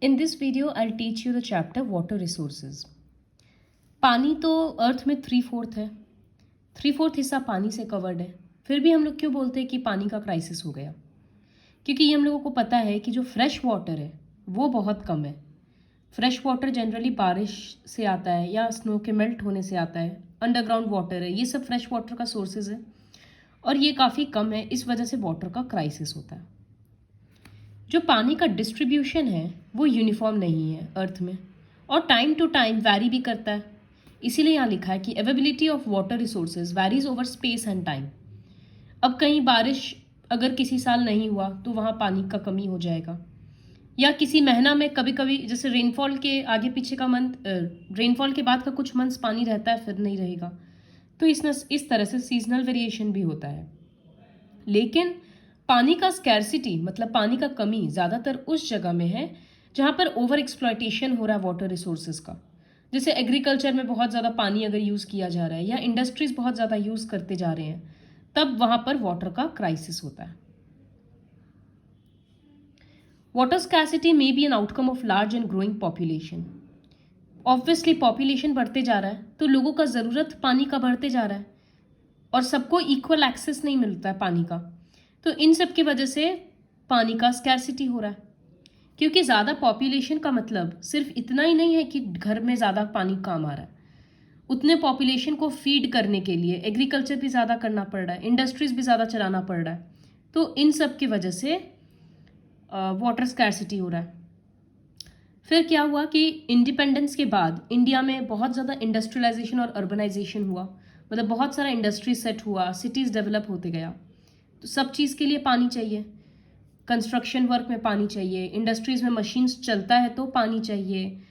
In this video, I'll teach you the chapter Water Resources. पानी तो अर्थ में 3/4 है, 3/4 हिस्सा पानी से कवर्ड है। फिर भी हम लोग क्यों बोलते हैं कि पानी का क्राइसिस हो गया? क्योंकि ये हम लोगों को पता है कि जो फ्रेश वाटर है वो बहुत कम है। फ्रेश वाटर जनरली बारिश से आता है या स्नो के मेल्ट होने से आता है, अंडरग्राउंड वाटर है, ये सब फ्रेश वाटर का सोर्सेज है और ये काफ़ी कम है। इस वजह से वाटर का क्राइसिस होता है। जो पानी का डिस्ट्रीब्यूशन है वो यूनिफॉर्म नहीं है अर्थ में और टाइम टू टाइम वैरी भी करता है। इसीलिए यहाँ लिखा है कि availability of water resources varies over space and time. अब कहीं बारिश अगर किसी साल नहीं हुआ तो वहाँ पानी का कमी हो जाएगा, या किसी महीना में कभी कभी जैसे रेनफॉल के आगे पीछे का मंथ, रेनफॉल के बाद का कुछ मंथ्स पानी रहता है फिर नहीं रहेगा। तो इस तरह से सीजनल वेरिएशन भी होता है। लेकिन पानी का स्कैरसिटी मतलब पानी का कमी ज़्यादातर उस जगह में है जहाँ पर ओवर एक्सप्लॉयटेशन हो रहा है वाटर रिसोर्सेज का। जैसे एग्रीकल्चर में बहुत ज़्यादा पानी अगर यूज़ किया जा रहा है या इंडस्ट्रीज़ बहुत ज़्यादा यूज़ करते जा रहे हैं, तब वहाँ पर वाटर का क्राइसिस होता है। Water scarcity may be an outcome of large and growing population. Obviously population बढ़ते जा रहा है तो लोगों का ज़रूरत पानी का बढ़ते जा रहा है और सबको इक्वल एक्सेस नहीं मिलता है पानी का। तो इन सब की वजह से पानी का स्कैरसिटी हो रहा है। क्योंकि ज़्यादा पॉपुलेशन का मतलब सिर्फ इतना ही नहीं है कि घर में ज़्यादा पानी काम आ रहा है, उतने पॉपुलेशन को फीड करने के लिए एग्रीकल्चर भी ज़्यादा करना पड़ रहा है, इंडस्ट्रीज़ भी ज़्यादा चलाना पड़ रहा है। तो इन सब की वजह से वाटर स्कैरसिटी हो रहा है। फिर क्या हुआ कि इंडिपेंडेंस के बाद इंडिया में बहुत ज़्यादा इंडस्ट्रियलाइजेशन और अर्बनाइजेशन हुआ, मतलब बहुत सारा इंडस्ट्री सेट हुआ, सिटीज़ डेवलप होते गया। तो सब चीज़ के लिए पानी चाहिए, कंस्ट्रक्शन वर्क में पानी चाहिए, इंडस्ट्रीज़ में मशीन्स चलता है तो पानी चाहिए,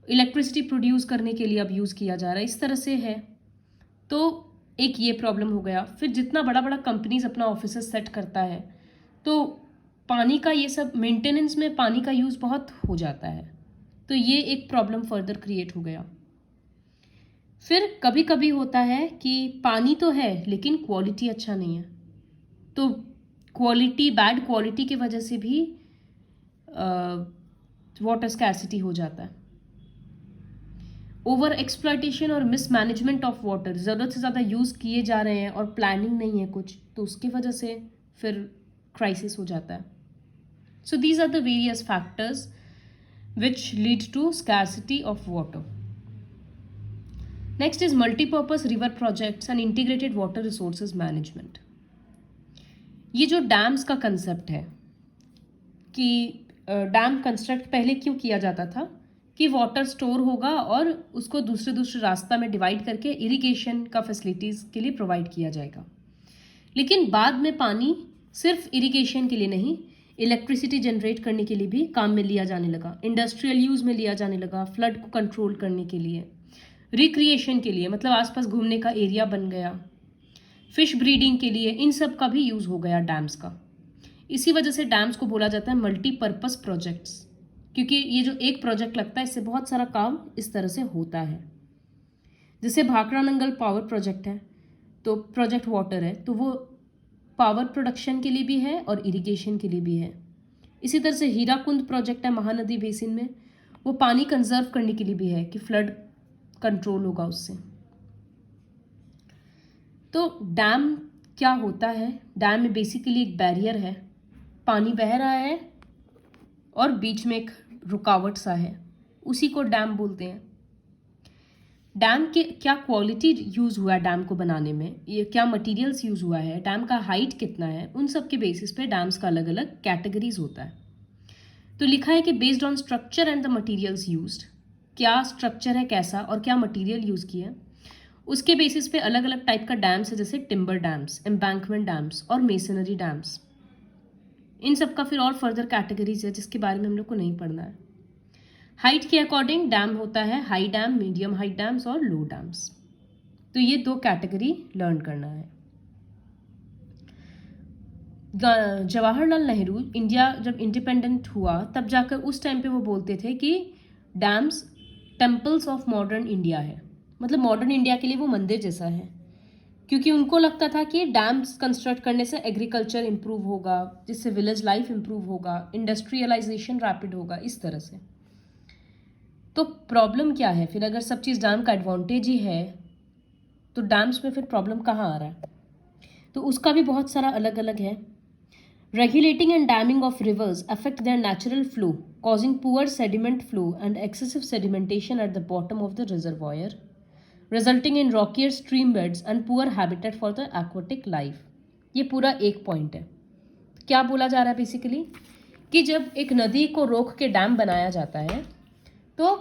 इलेक्ट्रिसिटी प्रोड्यूस करने के लिए अब यूज़ किया जा रहा है, इस तरह से है। तो एक ये प्रॉब्लम हो गया। फिर जितना बड़ा बड़ा कंपनीज अपना ऑफिस सेट करता है तो पानी का ये सब मेंटेनेंस में पानी का यूज़ बहुत हो जाता है, तो ये एक प्रॉब्लम फर्दर क्रिएट हो गया। फिर कभी कभी होता है कि पानी तो है लेकिन क्वालिटी अच्छा नहीं है, तो बैड क्वालिटी की वजह से भी वाटर स्कैरसिटी हो जाता है। ओवर एक्सप्लॉयटेशन और मिसमैनेजमेंट ऑफ वाटर, ज़रूरत से ज़्यादा यूज़ किए जा रहे हैं और प्लानिंग नहीं है कुछ, तो उसकी वजह से फिर क्राइसिस हो जाता है। So these are the various factors which lead to scarcity of water. Next is multipurpose river projects and integrated water resources management. ये जो डैम्स का कंसेप्ट है कि डैम कंस्ट्रक्ट पहले क्यों किया जाता था कि वाटर स्टोर होगा और उसको दूसरे रास्ता में डिवाइड करके इरिगेशन का फैसिलिटीज़ के लिए प्रोवाइड किया जाएगा। लेकिन बाद में पानी सिर्फ इरिगेशन के लिए नहीं, इलेक्ट्रिसिटी जनरेट करने के लिए भी काम में लिया जाने लगा, इंडस्ट्रियल यूज़ में लिया जाने लगा, फ्लड को कंट्रोल करने के लिए, रिक्रिएशन के लिए मतलब आसपास घूमने का एरिया बन गया, फिश ब्रीडिंग के लिए, इन सब का भी यूज़ हो गया डैम्स का। इसी वजह से डैम्स को बोला जाता है मल्टीपर्पज़ प्रोजेक्ट्स, क्योंकि ये जो एक प्रोजेक्ट लगता है इससे बहुत सारा काम इस तरह से होता है। जैसे भाखड़ा नंगल पावर प्रोजेक्ट है, तो प्रोजेक्ट वाटर है, तो वो पावर प्रोडक्शन के लिए भी है और इरिगेशन के लिए भी है। इसी तरह से हीराकुंड प्रोजेक्ट है महानदी बेसिन में, वो पानी कंजर्व करने के लिए भी है कि फ्लड कंट्रोल होगा उससे। तो डैम क्या होता है? डैम में बेसिकली एक बैरियर है, पानी बह रहा है और बीच में एक रुकावट सा है, उसी को डैम बोलते हैं। डैम के क्या क्वालिटी यूज़ हुआ है डैम को बनाने में, ये क्या मटेरियल्स यूज़ हुआ है, डैम का हाइट कितना है, उन सब के बेसिस पे डैम्स का अलग अलग कैटेगरीज होता है। तो लिखा है कि based on structure and the materials used, क्या स्ट्रक्चर है कैसा और क्या मटेरियल यूज़ किया, उसके बेसिस पे अलग अलग टाइप का डैम्स है, जैसे टिम्बर डैम्स, एम्बैंकमेंट डैम्स और मेसनरी डैम्स। इन सब का फिर और फर्दर कैटेगरीज है जिसके बारे में हम लोग को नहीं पढ़ना है। हाइट के अकॉर्डिंग डैम होता है high dam, medium height dams और लो डैम्स। तो ये 2 कैटेगरी लर्न करना है। जवाहरलाल नेहरू इंडिया जब इंडिपेंडेंट हुआ तब जाकर उस टाइम पे वो बोलते थे कि dams temples of modern India है, मतलब मॉडर्न इंडिया के लिए वो मंदिर जैसा है। क्योंकि उनको लगता था कि डैम्स कंस्ट्रक्ट करने से एग्रीकल्चर इम्प्रूव होगा, जिससे विलेज लाइफ इम्प्रूव होगा, इंडस्ट्रियलाइजेशन रैपिड होगा, इस तरह से। तो प्रॉब्लम क्या है फिर? अगर सब चीज़ डैम का एडवांटेज ही है तो डैम्स में फिर प्रॉब्लम कहाँ आ रहा है? तो उसका भी बहुत सारा अलग अलग है। Regulating and damming of reverse affect there natural flow, causing poor sediment flow and excessive sedimentation at the bottom of the reservoir, resulting in rockier stream beds and poor habitat for the aquatic life। ये पूरा एक point है। क्या बोला जा रहा है basically कि जब एक नदी को रोक के डैम बनाया जाता है तो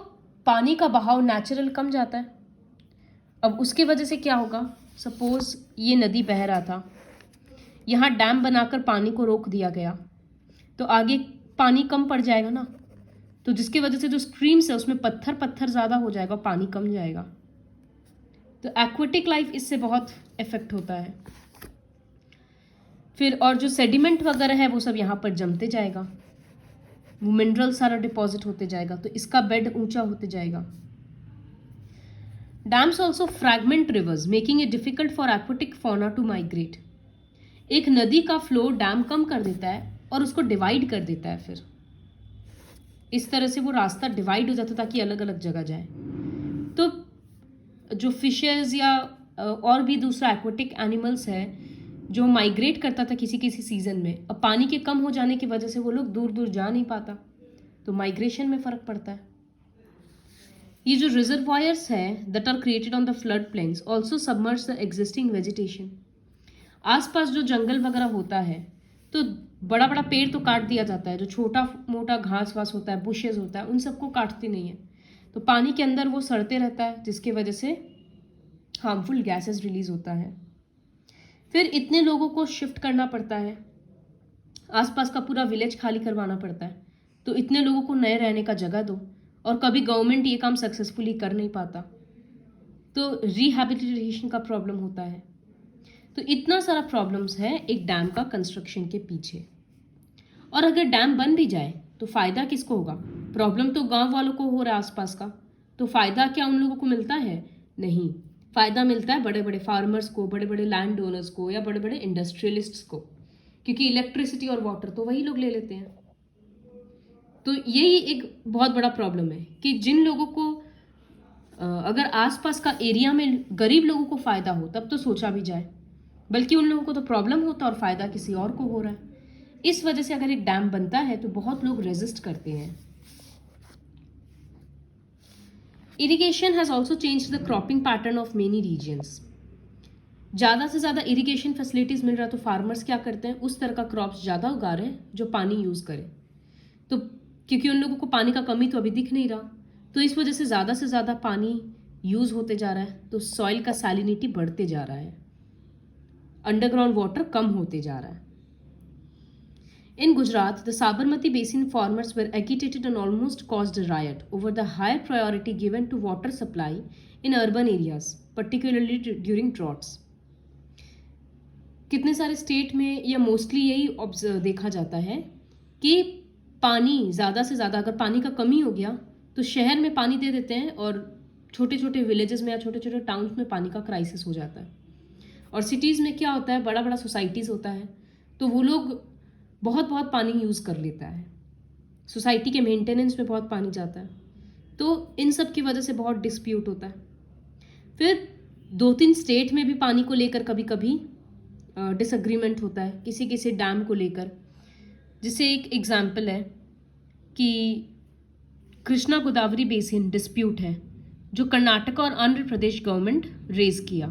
पानी का बहाव नेचुरल कम जाता है। अब उसकी वजह से क्या होगा? सपोज ये नदी बह रहा था, यहाँ डैम बनाकर पानी को रोक दिया गया, तो आगे पानी कम पड़ जाएगा ना, तो जिसकी वजह से जो स्ट्रीम्स है उसमें पत्थर ज़्यादा हो जाएगा, पानी कम जाएगा। तो एक्वेटिक लाइफ इससे बहुत इफेक्ट होता है। फिर और जो सेडिमेंट वगैरह है वो सब यहाँ पर जमते जाएगा, वो मिनरल सारा डिपॉजिट होते जाएगा, तो इसका बेड ऊंचा होते जाएगा। Dams also fragment rivers, making it difficult for aquatic fauna to migrate. एक नदी का फ्लो डैम कम कर देता है और उसको डिवाइड कर देता है। फिर इस तरह से वो रास्ता डिवाइड हो जाता है ताकि अलग अलग जगह जाए। तो जो फिशेज या और भी दूसरा एक्वेटिक एनिमल्स है जो माइग्रेट करता था किसी किसी सीजन में, अब पानी के कम हो जाने की वजह से वो लोग दूर दूर जा नहीं पाता, तो माइग्रेशन में फ़र्क पड़ता है। ये जो रिजर्वायर्स हैं that are created on the flood plains also submerge the existing vegetation. आसपास जो जंगल वगैरह होता है तो बड़ा बड़ा पेड़ तो काट दिया जाता है, जो छोटा मोटा घास वास होता है, बुशेज होता है, उन सबको काटते नहीं है, तो पानी के अंदर वो सड़ते रहता है, जिसके वजह से हार्मफुल गैसेस रिलीज होता है। फिर इतने लोगों को शिफ्ट करना पड़ता है, आसपास का पूरा विलेज खाली करवाना पड़ता है, तो इतने लोगों को नए रहने का जगह दो, और कभी गवर्नमेंट ये काम सक्सेसफुली कर नहीं पाता, तो रिहैबिलिटेशन का प्रॉब्लम होता है। तो इतना सारा प्रॉब्लम्स है एक डैम का कंस्ट्रक्शन के पीछे। और अगर डैम बन भी जाए तो फ़ायदा किसको होगा? प्रॉब्लम तो गांव वालों को हो रहा है आसपास का, तो फ़ायदा क्या उन लोगों को मिलता है? नहीं, फ़ायदा मिलता है बड़े बड़े फार्मर्स को, बड़े बड़े लैंड ओनर्स को, या बड़े बड़े इंडस्ट्रियलिस्ट्स को, क्योंकि इलेक्ट्रिसिटी और वाटर तो वही लोग ले लेते हैं। तो यही एक बहुत बड़ा प्रॉब्लम है कि जिन लोगों को अगर आसपास का एरिया में गरीब लोगों को फ़ायदा हो तब तो सोचा भी जाए, बल्कि उन लोगों को तो प्रॉब्लम होता और फ़ायदा किसी और को हो रहा है। इस वजह से अगर एक डैम बनता है तो बहुत लोग रेजिस्ट करते हैं। Irrigation has also change the cropping pattern of many regions. ज़्यादा से ज़्यादा इरिगेशन फैसिलिटीज़ मिल रहा है तो फार्मर्स क्या करते हैं? उस तरह का क्रॉप्स ज़्यादा उगा रहे हैं जो पानी यूज़ करे, तो क्योंकि उन लोगों को पानी का कमी तो अभी दिख नहीं रहा, तो इस वजह से ज़्यादा पानी यूज़ होते जा रहा है, तो सॉइल का सैलिनिटी बढ़ते जा रहा है, अंडरग्राउंड वाटर कम होते जा रहा है। In Gujarat, the Sabarmati Basin farmers were agitated and almost caused a riot over the higher priority given to water supply in urban areas, particularly during droughts. कितने सारे स्टेट में या मोस्टली यही देखा जाता है कि पानी ज़्यादा से ज़्यादा, अगर पानी का कमी हो गया तो शहर में पानी दे देते हैं और छोटे छोटे विलेजेस में या छोटे छोटे टाउन्स में पानी का क्राइसिस हो जाता है। और सिटीज़ में क्या होता है, बड़ा बड़ा सोसाइटीज़ होता है, तो वो लोग बहुत पानी यूज़ कर लेता है, सोसाइटी के मेंटेनेंस में बहुत पानी जाता है, तो इन सब की वजह से बहुत डिस्प्यूट होता है। फिर 2-3 स्टेट में भी पानी को लेकर कभी कभी डिसएग्रीमेंट होता है किसी किसी डैम को लेकर। जिससे एक एग्जाम्पल है कि कृष्णा गोदावरी बेसिन डिस्प्यूट है जो कर्नाटक और आंध्र प्रदेश गवर्नमेंट रेज किया।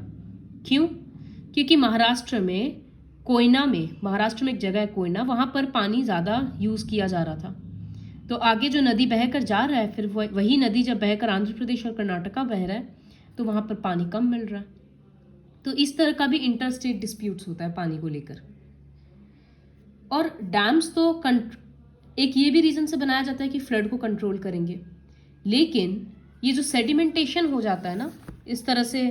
क्यों? क्योंकि महाराष्ट्र में एक जगह है कोयना, वहाँ पर पानी ज़्यादा यूज़ किया जा रहा था, तो आगे जो नदी बहकर जा रहा है, फिर वही नदी जब बहकर आंध्र प्रदेश और कर्नाटका बह रहा है तो वहाँ पर पानी कम मिल रहा है। तो इस तरह का भी इंटर स्टेट डिस्प्यूट्स होता है पानी को लेकर। और डैम्स तो एक ये भी रीज़न से बनाया जाता है कि फ्लड को कंट्रोल करेंगे, लेकिन ये जो सेडिमेंटेशन हो जाता है ना, इस तरह से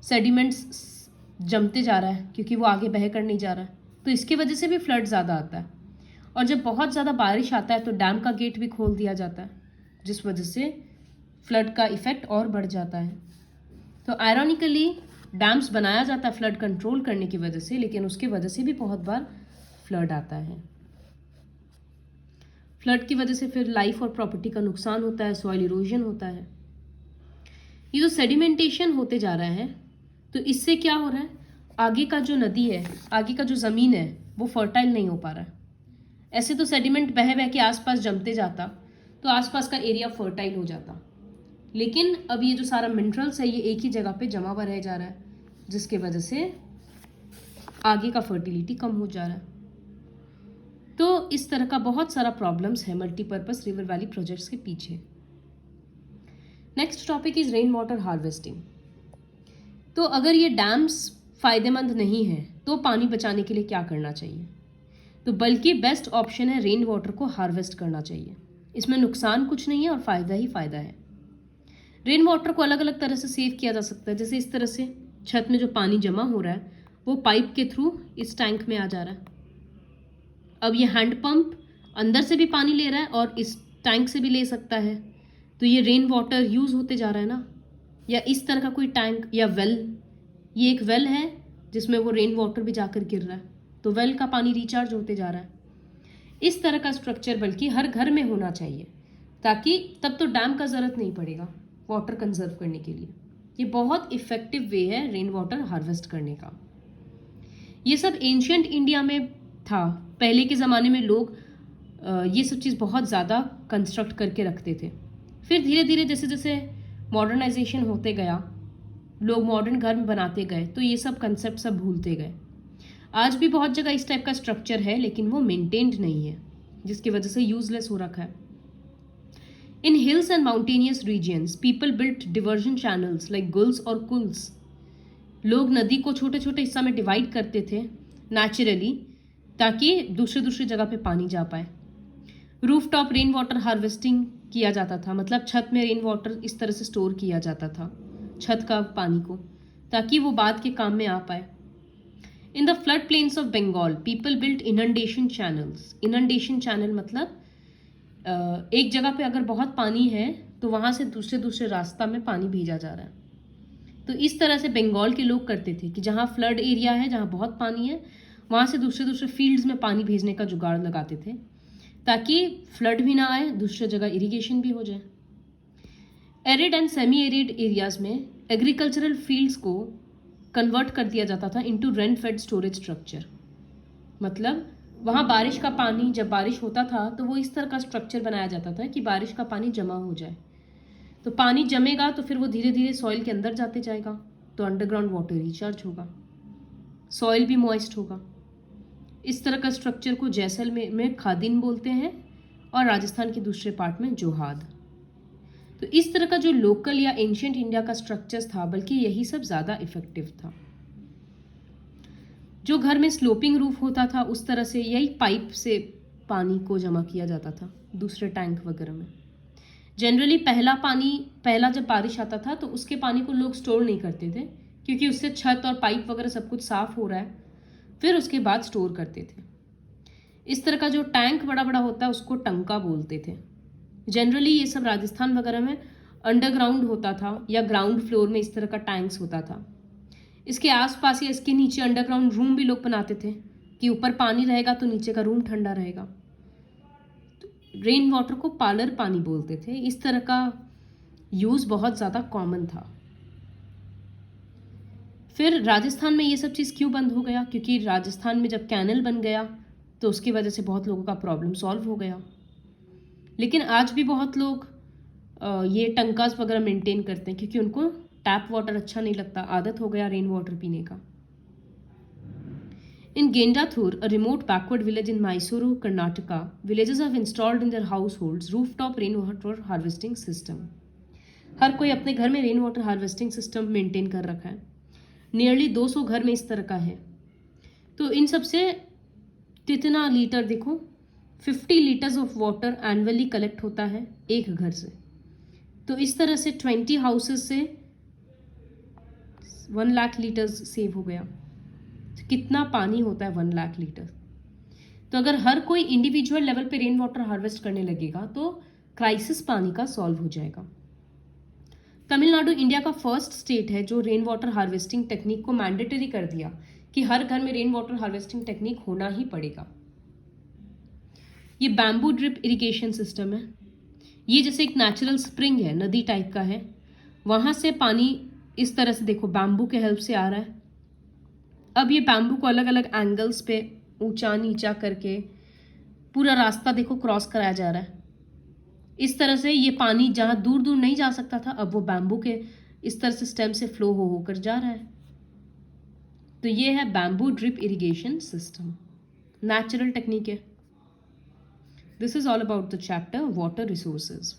सेडिमेंट्स जमते जा रहा है क्योंकि वो आगे बह कर नहीं जा रहा है, तो इसकी वजह से भी फ्लड ज़्यादा आता है। और जब बहुत ज़्यादा बारिश आता है तो डैम का गेट भी खोल दिया जाता है, जिस वजह से फ्लड का इफ़ेक्ट और बढ़ जाता है। तो आयरॉनिकली डैम्स बनाया जाता है फ्लड कंट्रोल करने की वजह से, लेकिन उसकी वजह से भी बहुत बार फ्लड आता है। फ्लड की वजह से फिर लाइफ और प्रॉपर्टी का नुकसान होता है, सॉइल इरोजन होता है। ये जो सेडिमेंटेशन होते जा रहा है, तो इससे क्या हो रहा है, आगे का जो नदी है, आगे का जो ज़मीन है, वो फर्टाइल नहीं हो पा रहा है। ऐसे तो सेडिमेंट बह बह के आसपास जमते जाता तो आसपास का एरिया फर्टाइल हो जाता, लेकिन अब ये जो सारा मिनरल्स है ये एक ही जगह पे जमा हुआ रह जा रहा है, जिसके वजह से आगे का फर्टिलिटी कम हो जा रहा है। तो इस तरह का बहुत सारा प्रॉब्लम्स है मल्टीपर्पज रिवर वैली प्रोजेक्ट्स के पीछे। Next topic is rain water harvesting. तो अगर ये डैम्स फायदेमंद नहीं है तो पानी बचाने के लिए क्या करना चाहिए, तो बल्कि बेस्ट ऑप्शन है रेन वाटर को हार्वेस्ट करना चाहिए। इसमें नुकसान कुछ नहीं है और फ़ायदा ही फ़ायदा है। रेन वाटर को अलग अलग तरह से सेव किया जा सकता है, जैसे इस तरह से छत में जो पानी जमा हो रहा है वो पाइप के थ्रू इस टैंक में आ जा रहा है। अब ये हैंड पंप अंदर से भी पानी ले रहा है और इस टैंक से भी ले सकता है, तो ये रेन वाटर यूज़ होते जा रहा है ना। या इस तरह का कोई टैंक या वेल, ये एक वेल है जिसमें वो रेन वाटर भी जाकर गिर रहा है, तो वेल का पानी रिचार्ज होते जा रहा है। इस तरह का स्ट्रक्चर बल्कि हर घर में होना चाहिए, ताकि तब तो डैम का ज़रूरत नहीं पड़ेगा वाटर कंजर्व करने के लिए। ये बहुत इफ़ेक्टिव वे है रेन वाटर हार्वेस्ट करने का। ये सब एंशियंट इंडिया में था। पहले के ज़माने में लोग ये सब चीज़ बहुत ज़्यादा कंस्ट्रक्ट करके रखते थे। फिर धीरे धीरे जैसे जैसे मॉडर्नाइजेशन होते गया, लोग मॉडर्न घर में बनाते गए, तो ये सब कंसेप्ट सब भूलते गए। आज भी बहुत जगह इस टाइप का स्ट्रक्चर है, लेकिन वो मेंटेन्ड नहीं है, जिसकी वजह से यूजलेस हो रखा है। In hills and mountainous regions people built diversion channels like guls और कुल्स। लोग नदी को छोटे छोटे हिस्सा में डिवाइड करते थे नेचुरली, ताकि दूसरे दूसरी जगह पे पानी जा पाए। Roof top rain water harvesting किया जाता था, मतलब छत में रेन वाटर इस तरह से स्टोर किया जाता था छत का पानी को, ताकि वो बाद के काम में आ पाए। In the flood plains of Bengal people built inundation channels. Inundation channel मतलब एक जगह पे अगर बहुत पानी है तो वहाँ से दूसरे दूसरे रास्ता में पानी भेजा जा रहा है। तो इस तरह से बंगाल के लोग करते थे कि जहाँ फ्लड एरिया है, जहाँ बहुत पानी है, वहाँ से दूसरे दूसरे फील्ड्स में पानी भेजने का जुगाड़ लगाते थे, ताकि फ्लड भी ना आए, दूसरी जगह इरिगेशन भी हो जाए। Arid and semi arid areas में एग्रीकल्चरल फील्ड्स को कन्वर्ट कर दिया जाता था into rain fade storage structure. मतलब वहाँ बारिश का पानी, जब बारिश होता था तो वो इस तरह का स्ट्रक्चर बनाया जाता था कि बारिश का पानी जमा हो जाए। तो पानी जमेगा तो फिर वो धीरे धीरे सॉइल के अंदर जाते जाएगा, तो अंडरग्राउंड वाटर रिचार्ज होगा, सॉइल भी मॉइस्ट होगा। इस तरह का स्ट्रक्चर को जैसलमेर में खादिन बोलते हैं और राजस्थान के दूसरे पार्ट में जोहाद। तो इस तरह का जो लोकल या एंशियंट इंडिया का स्ट्रक्चर्स था, बल्कि यही सब ज़्यादा इफेक्टिव था। जो घर में स्लोपिंग रूफ होता था उस तरह से यही पाइप से पानी को जमा किया जाता था दूसरे टैंक वगैरह में। जनरली पहला जब बारिश आता था तो उसके पानी को लोग स्टोर नहीं करते थे, क्योंकि उससे छत और पाइप वगैरह सब कुछ साफ हो रहा है, फिर उसके बाद स्टोर करते थे। इस तरह का जो टैंक बड़ा बड़ा होता है उसको टंका बोलते थे। जनरली ये सब राजस्थान वगैरह में अंडरग्राउंड होता था या ग्राउंड फ्लोर में इस तरह का टैंक्स होता था। इसके आसपास या इसके नीचे अंडरग्राउंड रूम भी लोग बनाते थे कि ऊपर पानी रहेगा तो नीचे का रूम ठंडा रहेगा। तो रेन वाटर को पार्लर पानी बोलते थे। इस तरह का यूज़ बहुत ज़्यादा कॉमन था। फिर राजस्थान में ये सब चीज़ क्यों बंद हो गया? क्योंकि राजस्थान में जब कैनल बन गया तो उसकी वजह से बहुत लोगों का प्रॉब्लम सॉल्व हो गया। लेकिन आज भी बहुत लोग ये टंकास वगैरह मेंटेन करते हैं, क्योंकि उनको टैप वाटर अच्छा नहीं लगता, आदत हो गया रेन वाटर पीने का। इन गेंडाथुर, a remote backward village in Mysuru, Karnataka, villagers have installed in their households rooftop rainwater harvesting system. हर कोई अपने घर में rain water harvesting system maintain कर रखा है। नियरली 200 घर में इस तरह का है। तो इन सब से कितना लीटर देखो, 50 litres of water annually collect होता है एक घर से। तो इस तरह से 20 हाउसेस से 1 लाख लीटर्स सेव हो गया। तो कितना पानी होता है 1 लाख लीटर। तो अगर हर कोई इंडिविजुअल लेवल पे रेन वाटर हार्वेस्ट करने लगेगा तो क्राइसिस पानी का सॉल्व हो जाएगा। तमिलनाडु इंडिया का फर्स्ट स्टेट है जो रेन वाटर हार्वेस्टिंग टेक्निक को मैंडेटरी कर दिया कि हर घर में रेन वाटर हार्वेस्टिंग टेक्निक होना ही पड़ेगा। ये बैम्बू ड्रिप इरिगेशन सिस्टम है। ये जैसे एक नेचुरल स्प्रिंग है, नदी टाइप का है, वहां से पानी इस तरह से देखो बैम्बू के हेल्प से आ रहा है। अब ये बैम्बू को अलग अलग एंगल्स पे ऊंचा नीचा करके पूरा रास्ता देखो क्रॉस कराया जा रहा है। इस तरह से ये पानी जहां दूर दूर नहीं जा सकता था, अब वो बैम्बू के इस तरह से स्टेम से फ्लो हो होकर जा रहा है। तो ये है bamboo drip irrigation system, natural technique है। This is all about the chapter water resources.